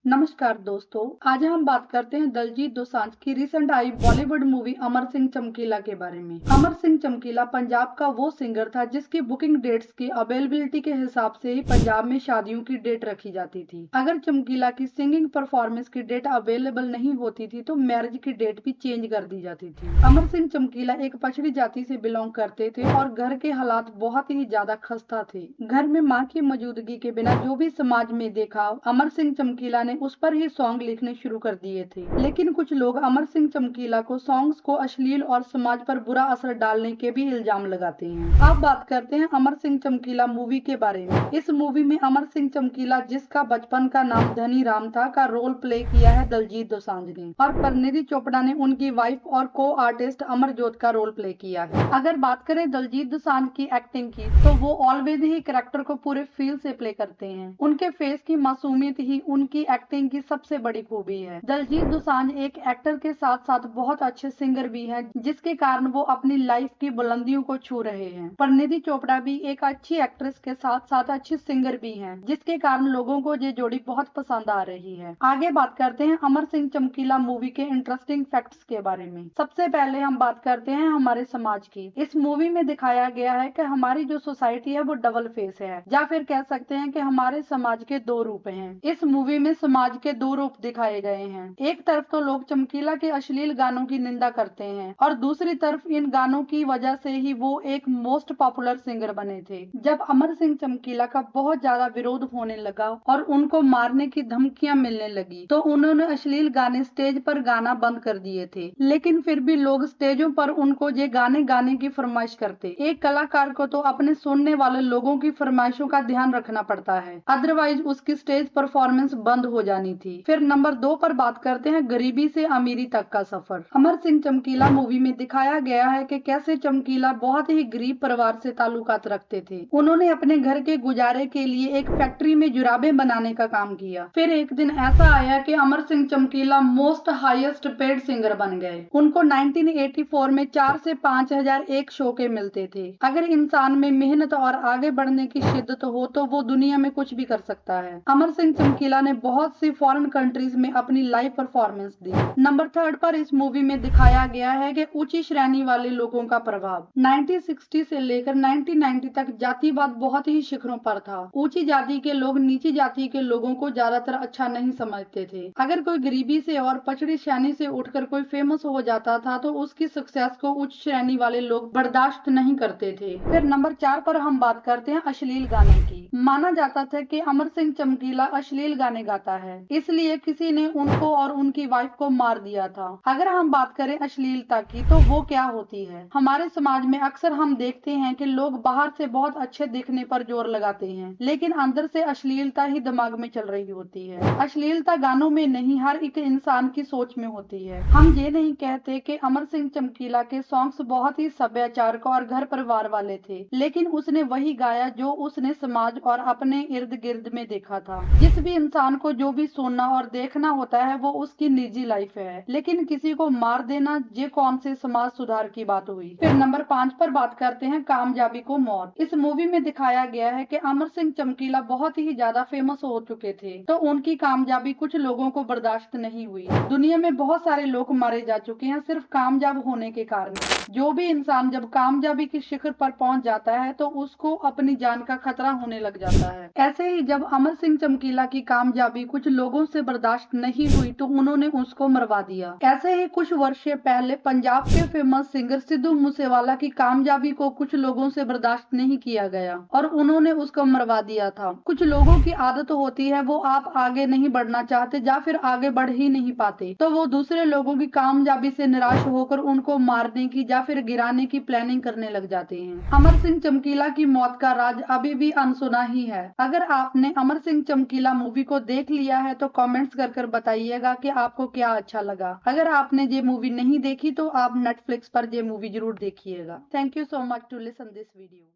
नमस्कार दोस्तों, आज हम बात करते हैं दलजीत दोसांझ की रिसेंट आई बॉलीवुड मूवी अमर सिंह चमकीला के बारे में। अमर सिंह चमकीला पंजाब का वो सिंगर था जिसकी बुकिंग डेट्स की अवेलेबिलिटी के हिसाब से ही पंजाब में शादियों की डेट रखी जाती थी। अगर चमकीला की सिंगिंग परफॉर्मेंस की डेट अवेलेबल नहीं होती थी तो मैरिज की डेट भी चेंज कर दी जाती थी। अमर सिंह चमकीला एक पछड़ी जाति से बिलोंग करते थे और घर के हालात बहुत ही ज्यादा खस्ता थे। घर में माँ की मौजूदगी के बिना जो भी समाज में देखा, अमर सिंह चमकीला ने उस पर ही सॉन्ग लिखने शुरू कर दिए थे। लेकिन कुछ लोग अमर सिंह चमकीला को सॉन्ग्स को अश्लील और समाज पर बुरा असर डालने के भी इल्जाम लगाते हैं। अब बात करते हैं अमर सिंह चमकीला मूवी के बारे में। इस मूवी में अमर सिंह चमकीला, जिसका बचपन का नाम धनी राम था, का रोल प्ले किया है दलजीत दोसांझ ने, और परिणीति चोपड़ा ने उनकी वाइफ और को आर्टिस्ट अमरजोत का रोल प्ले किया है। अगर बात करें दलजीत दोसांझ की एक्टिंग की, तो वो ऑलवेज ही कैरेक्टर को पूरे फील से प्ले करते हैं। उनके फेस की मासूमियत ही उनकी एक्टिंग की सबसे बड़ी खूबी है। दलजीत दोसांझ एक एक्टर के साथ साथ बहुत अच्छे सिंगर भी हैं, जिसके कारण वो अपनी लाइफ की बुलंदियों को छू रहे हैं। परिणीति चोपड़ा भी एक अच्छी एक्ट्रेस के साथ साथ अच्छी सिंगर भी हैं, जिसके कारण लोगों को ये जोड़ी बहुत पसंद आ रही है। आगे बात करते हैं अमर सिंह चमकीला मूवी के इंटरेस्टिंग फैक्ट्स के बारे में। सबसे पहले हम बात करते हैं हमारे समाज की। इस मूवी में दिखाया गया है कि हमारी जो सोसाइटी है वो डबल फेस है, या फिर कह सकते हैं कि हमारे समाज के दो रूप हैं। इस मूवी में समाज के दो रूप दिखाए गए हैं। एक तरफ तो लोग चमकीला के अश्लील गानों की निंदा करते हैं, और दूसरी तरफ इन गानों की वजह से ही वो एक मोस्ट पॉपुलर सिंगर बने थे। जब अमर सिंह चमकीला का बहुत ज्यादा विरोध होने लगा और उनको मारने की धमकियां मिलने लगी, तो उन्होंने अश्लील गाने स्टेज पर गाना बंद कर दिए थे। लेकिन फिर भी लोग स्टेजों पर उनको ये गाने गाने की फरमाइश करते। एक कलाकार को तो अपने सुनने वाले लोगों की फरमाइशों का ध्यान रखना पड़ता है, अदरवाइज उसकी स्टेज परफॉर्मेंस बंद हो जानी थी। फिर नंबर 2 पर बात करते हैं गरीबी से अमीरी तक का सफर। अमर सिंह चमकीला मूवी में दिखाया गया है कि कैसे चमकीला बहुत ही गरीब परिवार से ताल्लुकात रखते थे। उन्होंने अपने घर के गुजारे के लिए एक फैक्ट्री में जुराबे बनाने का काम किया। फिर एक दिन ऐसा आया कि अमर सिंह चमकीला मोस्ट हाईएस्ट पेड सिंगर बन गए। उनको 1984 में 4 से 5,000 एक शो के मिलते थे। अगर इंसान में मेहनत और आगे बढ़ने की शिद्दत हो तो वो दुनिया में कुछ भी कर सकता है। अमर सिंह चमकीला ने बहुत सी फॉरेन कंट्रीज में अपनी लाइव परफॉर्मेंस दी। नंबर 3 पर इस मूवी में दिखाया गया है कि ऊंची श्रेणी वाले लोगों का प्रभाव। 1960 से लेकर 1990 तक जातिवाद बहुत ही शिखरों पर था। ऊंची जाति के लोग नीची जाति के लोगों को ज्यादातर अच्छा नहीं समझते थे। अगर कोई गरीबी से और पछड़ी श्रेणी से उठकर कोई फेमस हो जाता था तो उसकी सक्सेस को उच्च श्रेणी वाले लोग बर्दाश्त नहीं करते थे। फिर नंबर 4 पर हम बात करते हैं अश्लील गाने की। माना जाता था कि अमर सिंह चमकीला अश्लील गाने गाता है, इसलिए किसी ने उनको और उनकी वाइफ को मार दिया था। अगर हम बात करें अश्लीलता की, तो वो क्या होती है। हमारे समाज में अक्सर हम देखते हैं कि लोग बाहर से बहुत अच्छे दिखने पर जोर लगाते हैं, लेकिन अंदर से अश्लीलता ही दिमाग में चल रही होती है। अश्लीलता गानों में नहीं, हर एक इंसान की सोच में होती है। हम ये नहीं कहते कि अमर सिंह चमकीला के सॉन्ग्स बहुत ही सभ्याचारक और घर परिवार वाले थे, लेकिन उसने वही गाया जो उसने समाज और अपने इर्द गिर्द में देखा था। जिस भी इंसान को जो भी सुनना और देखना होता है वो उसकी निजी लाइफ है, लेकिन किसी को मार देना, ये कौन से समाज सुधार की बात हुई। फिर नंबर 5 पर बात करते हैं कामयाबी को मौत। इस मूवी में दिखाया गया है कि अमर सिंह चमकीला बहुत ही ज्यादा फेमस हो चुके थे, तो उनकी कामयाबी कुछ लोगों को बर्दाश्त नहीं हुई। दुनिया में बहुत सारे लोग मारे जा चुके हैं सिर्फ कामयाब होने के कारण। जो भी इंसान जब कामयाबी के शिखर पर पहुंच जाता है तो उसको अपनी जान का खतरा होने लग जाता है। ऐसे ही जब अमर सिंह चमकीला की कामयाबी कुछ लोगों से बर्दाश्त नहीं हुई तो उन्होंने उसको मरवा दिया। ऐसे ही कुछ वर्ष पहले पंजाब के फेमस सिंगर सिद्धू मूसेवाला की कामयाबी को कुछ लोगों से बर्दाश्त नहीं किया गया और उन्होंने उसको मरवा दिया था। कुछ लोगों की आदत होती है, वो आप आगे नहीं बढ़ना चाहते या फिर आगे बढ़ ही नहीं पाते, तो वो दूसरे लोगों की कामयाबी से निराश होकर उनको मारने की या फिर गिराने की प्लानिंग करने लग जाते हैं। अमर सिंह चमकीला की मौत का राज अभी भी अनसुना ही है। अगर आपने अमर सिंह चमकीला मूवी को देख लिया है तो कमेंट्स कर बताइएगा कि आपको क्या अच्छा लगा। अगर आपने ये मूवी नहीं देखी तो आप नेटफ्लिक्स पर ये मूवी जरूर देखिएगा। Thank you so much to listen this video.